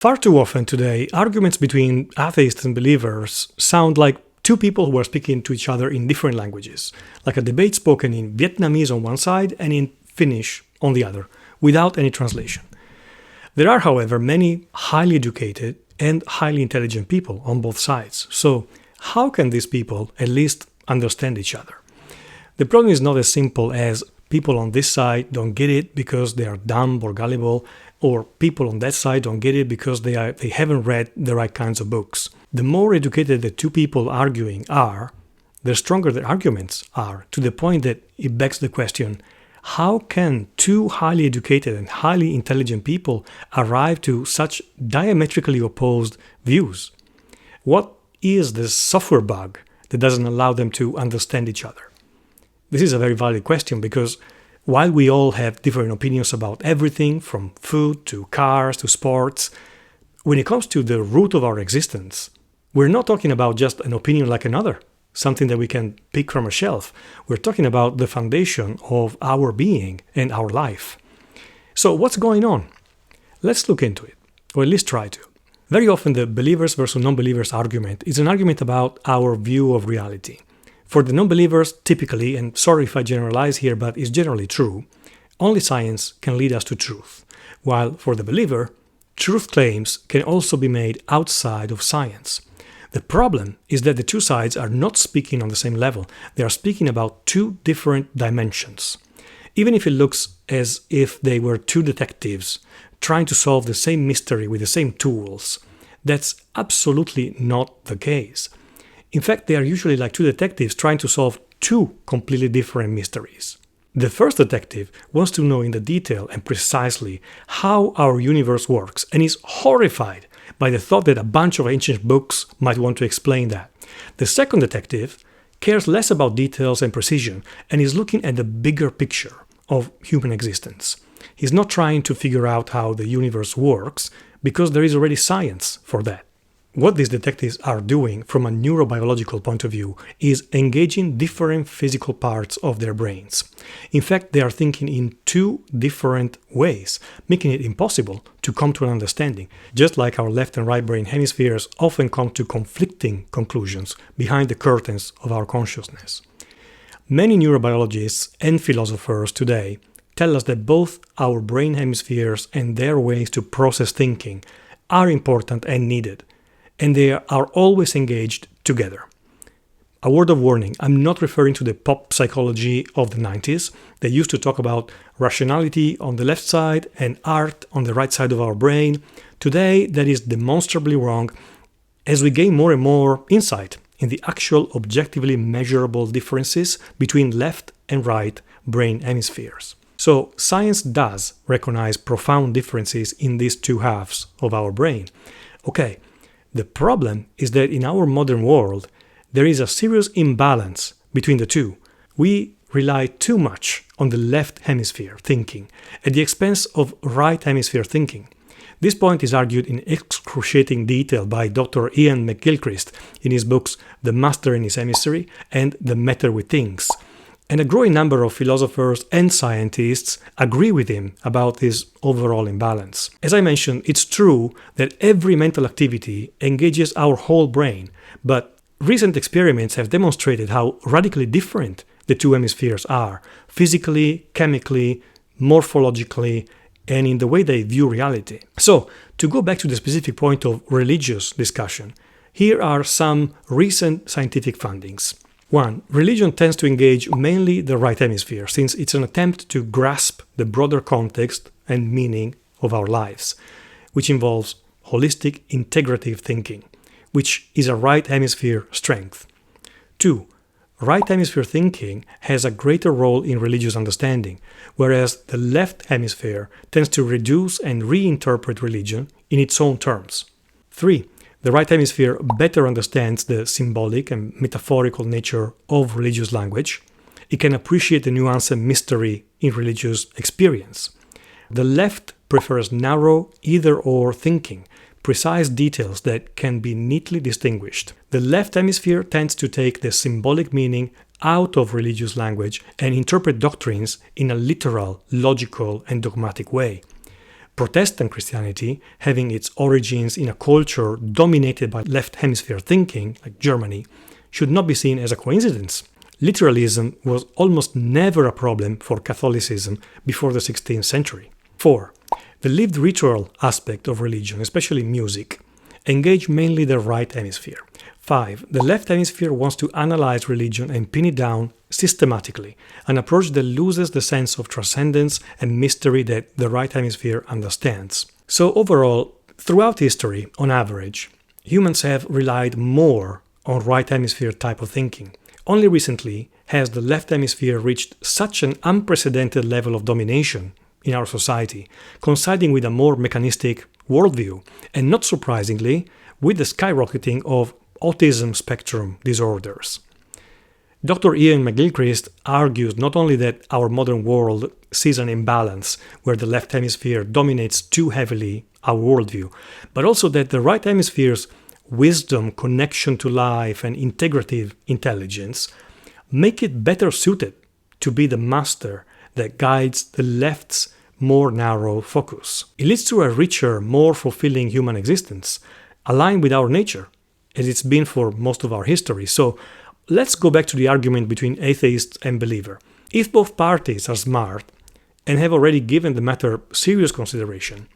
Far too often today, arguments between atheists and believers sound like two people who are speaking to each other in different languages, like a debate spoken in Vietnamese on one side and in Finnish on the other, without any translation. There are, however, many highly educated and highly intelligent people on both sides. So, how can these people at least understand each other? The problem is not as simple as people on this side don't get it because they are dumb or gullible, or people on that side don't get it because they haven't read the right kinds of books. The more educated the two people arguing are, the stronger their arguments are, to the point that it begs the question, how can two highly educated and highly intelligent people arrive to such diametrically opposed views? What is the software bug that doesn't allow them to understand each other? This is a very valid question because while we all have different opinions about everything from food to cars to sports, when it comes to the root of our existence, we're not talking about just an opinion like another, something that we can pick from a shelf. We're talking about the foundation of our being and our life. So what's going on? Let's look into it, or at least try to. Very often the believers versus non-believers argument is an argument about our view of reality. For the non-believers, typically, and sorry if I generalize here, but it's generally true, only science can lead us to truth. While for the believer, truth claims can also be made outside of science. The problem is that the two sides are not speaking on the same level. They are speaking about two different dimensions. Even if it looks as if they were two detectives trying to solve the same mystery with the same tools, that's absolutely not the case. In fact, they are usually like two detectives trying to solve two completely different mysteries. The first detective wants to know in the detail and precisely how our universe works and is horrified by the thought that a bunch of ancient books might want to explain that. The second detective cares less about details and precision and is looking at the bigger picture of human existence. He's not trying to figure out how the universe works because there is already science for that. What these detectives are doing from a neurobiological point of view is engaging different physical parts of their brains. In fact, they are thinking in two different ways, making it impossible to come to an understanding, just like our left and right brain hemispheres often come to conflicting conclusions behind the curtains of our consciousness. Many neurobiologists and philosophers today tell us that both our brain hemispheres and their ways to process thinking are important and needed, and they are always engaged together. A word of warning, I'm not referring to the pop psychology of the 90s that used to talk about rationality on the left side and art on the right side of our brain. Today, that is demonstrably wrong as we gain more and more insight in the actual objectively measurable differences between left and right brain hemispheres. So science does recognize profound differences in these two halves of our brain. Okay. The problem is that in our modern world, there is a serious imbalance between the two. We rely too much on the left hemisphere thinking at the expense of right hemisphere thinking. This point is argued in excruciating detail by Dr. Ian McGilchrist in his books The Master and His Emissary and The Matter with Things. And a growing number of philosophers and scientists agree with him about this overall imbalance. As I mentioned, it's true that every mental activity engages our whole brain, but recent experiments have demonstrated how radically different the two hemispheres are, physically, chemically, morphologically, and in the way they view reality. So, to go back to the specific point of religious discussion, here are some recent scientific findings. 1. Religion tends to engage mainly the right hemisphere, since it's an attempt to grasp the broader context and meaning of our lives, which involves holistic, integrative thinking, which is a right hemisphere strength. 2. Right hemisphere thinking has a greater role in religious understanding, whereas the left hemisphere tends to reduce and reinterpret religion in its own terms. 3. The right hemisphere better understands the symbolic and metaphorical nature of religious language. It can appreciate the nuance and mystery in religious experience. The left prefers narrow either-or thinking, precise details that can be neatly distinguished. The left hemisphere tends to take the symbolic meaning out of religious language and interpret doctrines in a literal, logical, and dogmatic way. Protestant Christianity, having its origins in a culture dominated by left hemisphere thinking, like Germany, should not be seen as a coincidence. Literalism was almost never a problem for Catholicism before the 16th century. 4. The lived ritual aspect of religion, especially music, engage mainly the right hemisphere. 5. The left hemisphere wants to analyze religion and pin it down systematically, an approach that loses the sense of transcendence and mystery that the right hemisphere understands. So overall, throughout history, on average, humans have relied more on right hemisphere type of thinking. Only recently has the left hemisphere reached such an unprecedented level of domination in our society, coinciding with a more mechanistic worldview, and not surprisingly, with the skyrocketing of autism spectrum disorders. Dr. Ian McGilchrist argues not only that our modern world sees an imbalance where the left hemisphere dominates too heavily our worldview, but also that the right hemisphere's wisdom, connection to life, and integrative intelligence make it better suited to be the master that guides the left's more narrow focus. It leads to a richer, more fulfilling human existence, aligned with our nature, as it's been for most of our history. So let's go back to the argument between atheists and believer. If both parties are smart and have already given the matter serious consideration,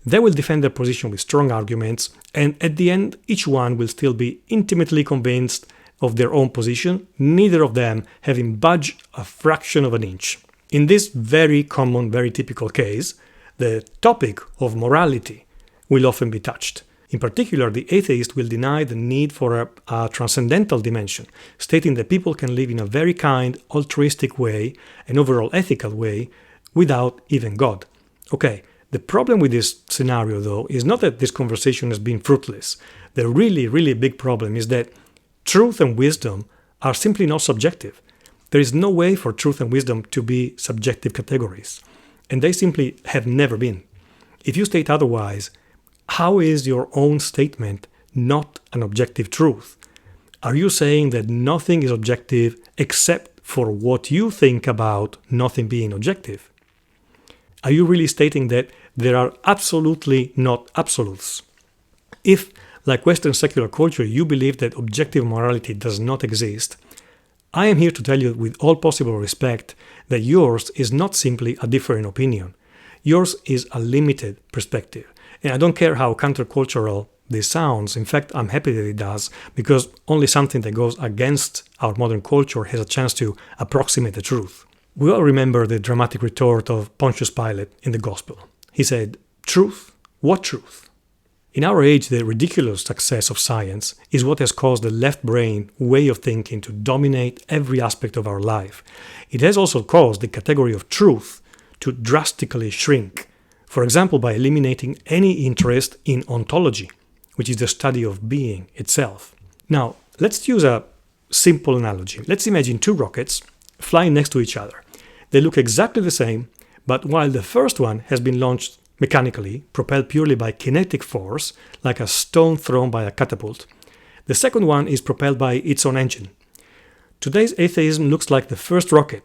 they will defend their position with strong arguments, and at the end, each one will still be intimately convinced of their own position, neither of them having budged a fraction of an inch. In this very common, very typical case, the topic of morality will often be touched. In particular, the atheist will deny the need for a transcendental dimension, stating that people can live in a very kind, altruistic way, an overall ethical way, without even God. Okay, the problem with this scenario, though, is not that this conversation has been fruitless. The really, really big problem is that truth and wisdom are simply not subjective. There is no way for truth and wisdom to be subjective categories, and they simply have never been. If you state otherwise, how is your own statement not an objective truth? Are you saying that nothing is objective except for what you think about nothing being objective? Are you really stating that there are absolutely not absolutes? If, like Western secular culture, you believe that objective morality does not exist, I am here to tell you with all possible respect that yours is not simply a different opinion. Yours is a limited perspective. And I don't care how countercultural this sounds. In fact, I'm happy that it does, because only something that goes against our modern culture has a chance to approximate the truth. We all remember the dramatic retort of Pontius Pilate in the Gospel. He said, "Truth? What truth?" In our age, the ridiculous success of science is what has caused the left brain way of thinking to dominate every aspect of our life. It has also caused the category of truth to drastically shrink. For example, by eliminating any interest in ontology, which is the study of being itself. Now, let's use a simple analogy. Let's imagine two rockets flying next to each other. They look exactly the same, but while the first one has been launched mechanically, propelled purely by kinetic force, like a stone thrown by a catapult, the second one is propelled by its own engine. Today's atheism looks like the first rocket.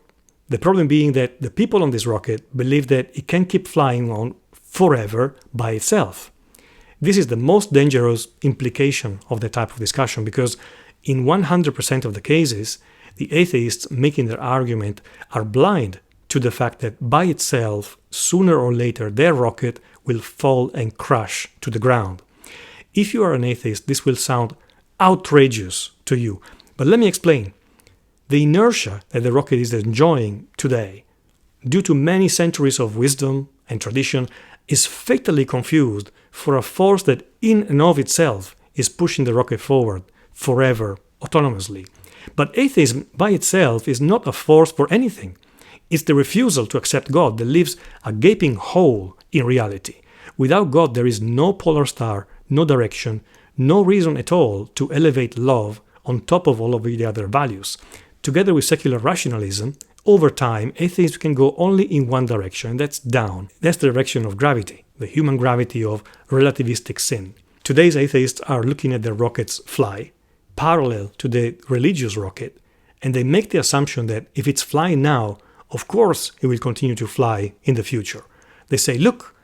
The problem being that the people on this rocket believe that it can keep flying on forever by itself. This is the most dangerous implication of the type of discussion, because in 100% of the cases, the atheists making their argument are blind to the fact that by itself, sooner or later, their rocket will fall and crash to the ground. If you are an atheist, this will sound outrageous to you, but let me explain. The inertia that the rocket is enjoying today, due to many centuries of wisdom and tradition, is fatally confused for a force that in and of itself is pushing the rocket forward forever, autonomously. But atheism by itself is not a force for anything. It's the refusal to accept God that leaves a gaping hole in reality. Without God, there is no polar star, no direction, no reason at all to elevate love on top of all of the other values. Together with secular rationalism, over time, atheism can go only in one direction, and that's down. That's the direction of gravity, the human gravity of relativistic sin. Today's atheists are looking at their rockets fly, parallel to the religious rocket, and they make the assumption that if it's flying now, of course it will continue to fly in the future. They say, look,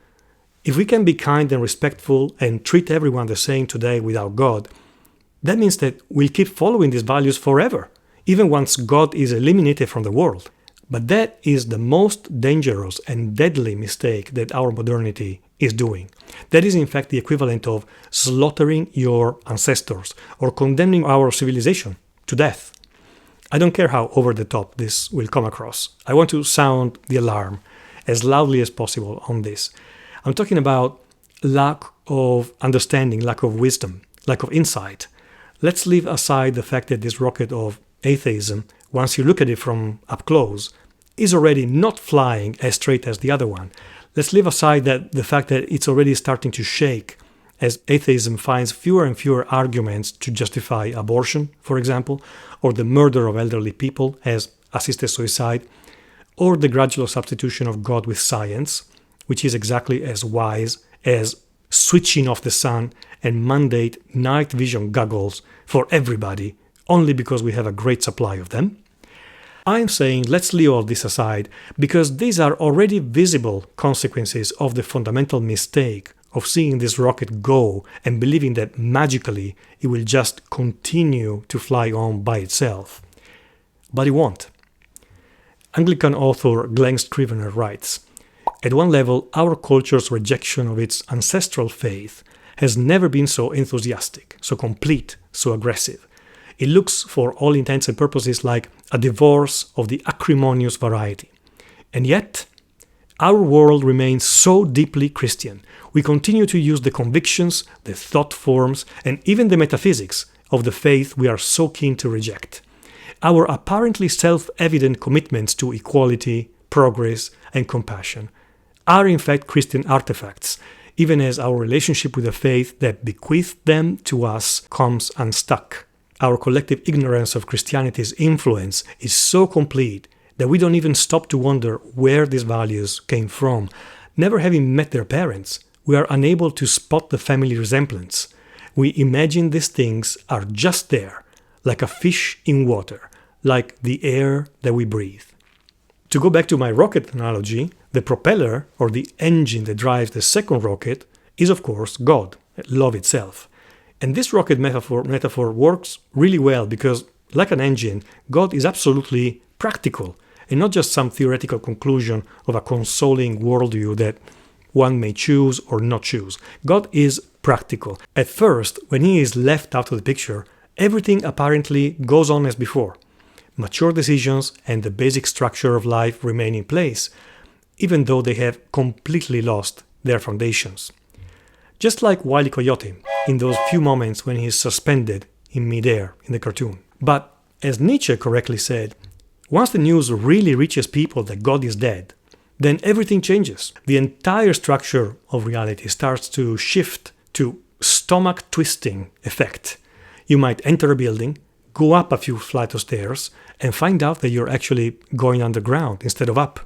If we can be kind and respectful and treat everyone the same today without God, that means that we'll keep following these values forever, even once God is eliminated from the world. But that is the most dangerous and deadly mistake that our modernity is doing. That is in fact the equivalent of slaughtering your ancestors or condemning our civilization to death. I don't care how over the top this will come across. I want to sound the alarm as loudly as possible on this. I'm talking about lack of understanding, lack of wisdom, lack of insight. Let's leave aside the fact that this rocket of atheism, once you look at it from up close, is already not flying as straight as the other one. Let's leave aside the fact that it's already starting to shake as atheism finds fewer and fewer arguments to justify abortion, for example, or the murder of elderly people as assisted suicide, or the gradual substitution of God with science, which is exactly as wise as switching off the sun and mandate night vision goggles for everybody only because we have a great supply of them. I'm saying let's leave all this aside because these are already visible consequences of the fundamental mistake of seeing this rocket go and believing that magically it will just continue to fly on by itself. But it won't. Anglican author Glenn Scrivener writes, "At one level, our culture's rejection of its ancestral faith has never been so enthusiastic, so complete, so aggressive. It looks, for all intents and purposes, like a divorce of the acrimonious variety. And yet, our world remains so deeply Christian. We continue to use the convictions, the thought forms, and even the metaphysics of the faith we are so keen to reject. Our apparently self-evident commitments to equality, progress, and compassion are in fact Christian artifacts, even as our relationship with the faith that bequeathed them to us comes unstuck. Our collective ignorance of Christianity's influence is so complete that we don't even stop to wonder where these values came from. Never having met their parents, we are unable to spot the family resemblance. We imagine these things are just there, like a fish in water, like the air that we breathe." To go back to my rocket analogy, the propeller, or the engine that drives the second rocket, is of course God, love itself. And this rocket metaphor works really well because, like an engine, God is absolutely practical and not just some theoretical conclusion of a consoling worldview that one may choose or not choose. God is practical. At first, when he is left out of the picture, everything apparently goes on as before. Mature decisions and the basic structure of life remain in place, even though they have completely lost their foundations. Just like Wile E. Coyote, in those few moments when he is suspended in midair in the cartoon. But, as Nietzsche correctly said, once the news really reaches people that God is dead, then everything changes. The entire structure of reality starts to shift to stomach-twisting effect. You might enter a building, go up a few flights of stairs, and find out that you're actually going underground instead of up.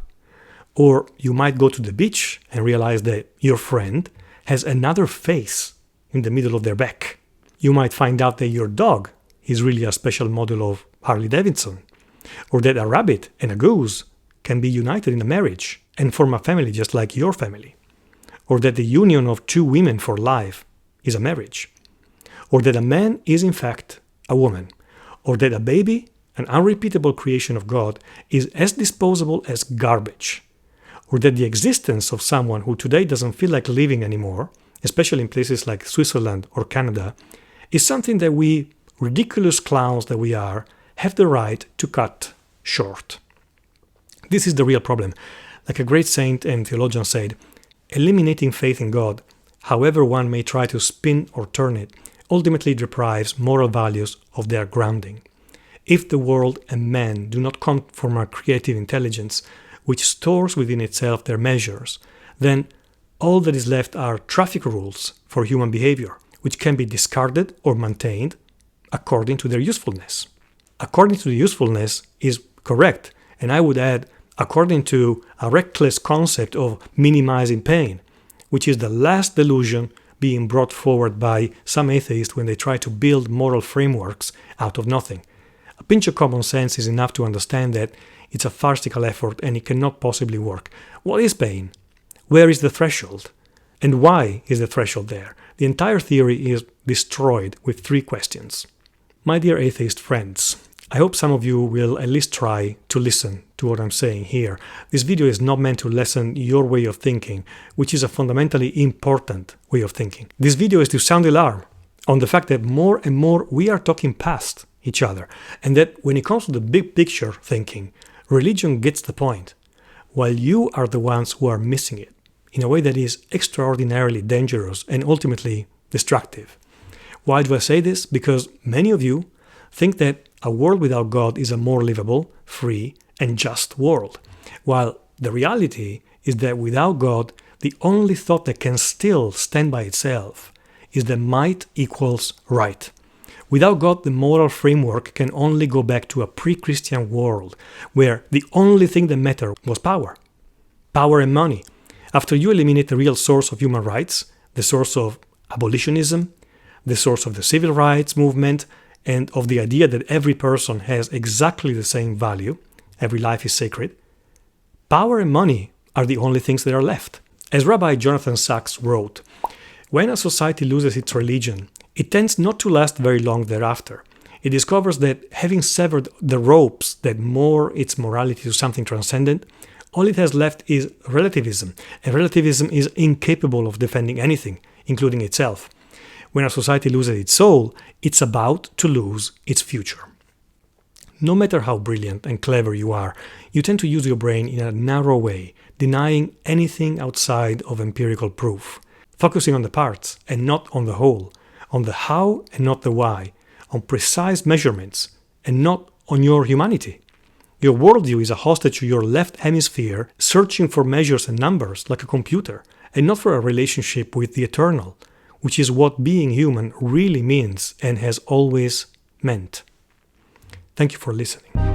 Or you might go to the beach and realize that your friend has another face in the middle of their back. You might find out that your dog is really a special model of Harley Davidson, or that a rabbit and a goose can be united in a marriage and form a family just like your family, or that the union of two women for life is a marriage, or that a man is in fact a woman, or that a baby, an unrepeatable creation of God, is as disposable as garbage, or that the existence of someone who today doesn't feel like living anymore, especially in places like Switzerland or Canada, is something that we, ridiculous clowns that we are, have the right to cut short. This is the real problem. Like a great saint and theologian said, eliminating faith in God, however one may try to spin or turn it, ultimately deprives moral values of their grounding. If the world and man do not come from a creative intelligence, which stores within itself their measures, then all that is left are traffic rules for human behavior, which can be discarded or maintained according to their usefulness. According to the usefulness is correct, and I would add, according to a reckless concept of minimizing pain, which is the last delusion being brought forward by some atheists when they try to build moral frameworks out of nothing. A pinch of common sense is enough to understand that it's a farcical effort and it cannot possibly work. What is pain? Where is the threshold? And why is the threshold there? The entire theory is destroyed with 3 questions. My dear atheist friends, I hope some of you will at least try to listen to what I'm saying here. This video is not meant to lessen your way of thinking, which is a fundamentally important way of thinking. This video is to sound the alarm on the fact that more and more we are talking past each other, and that when it comes to the big picture thinking, religion gets the point, while you are the ones who are missing it in a way that is extraordinarily dangerous and ultimately destructive. Why do I say this? Because many of you think that a world without God is a more livable, free, and just world, while the reality is that without God, the only thought that can still stand by itself is that might equals right. Without God, the moral framework can only go back to a pre-Christian world where the only thing that mattered was power. Power and money. After you eliminate the real source of human rights, the source of abolitionism, the source of the civil rights movement, and of the idea that every person has exactly the same value, every life is sacred, power and money are the only things that are left. As Rabbi Jonathan Sachs wrote, when a society loses its religion, it tends not to last very long thereafter. It discovers that having severed the ropes that moor its morality to something transcendent, all it has left is relativism, and relativism is incapable of defending anything, including itself. When a society loses its soul, it's about to lose its future. No matter how brilliant and clever you are, you tend to use your brain in a narrow way, denying anything outside of empirical proof, focusing on the parts and not on the whole, on the how and not the why, on precise measurements and not on your humanity. Your worldview is a hostage to your left hemisphere, searching for measures and numbers like a computer, and not for a relationship with the eternal, which is what being human really means and has always meant. Thank you for listening.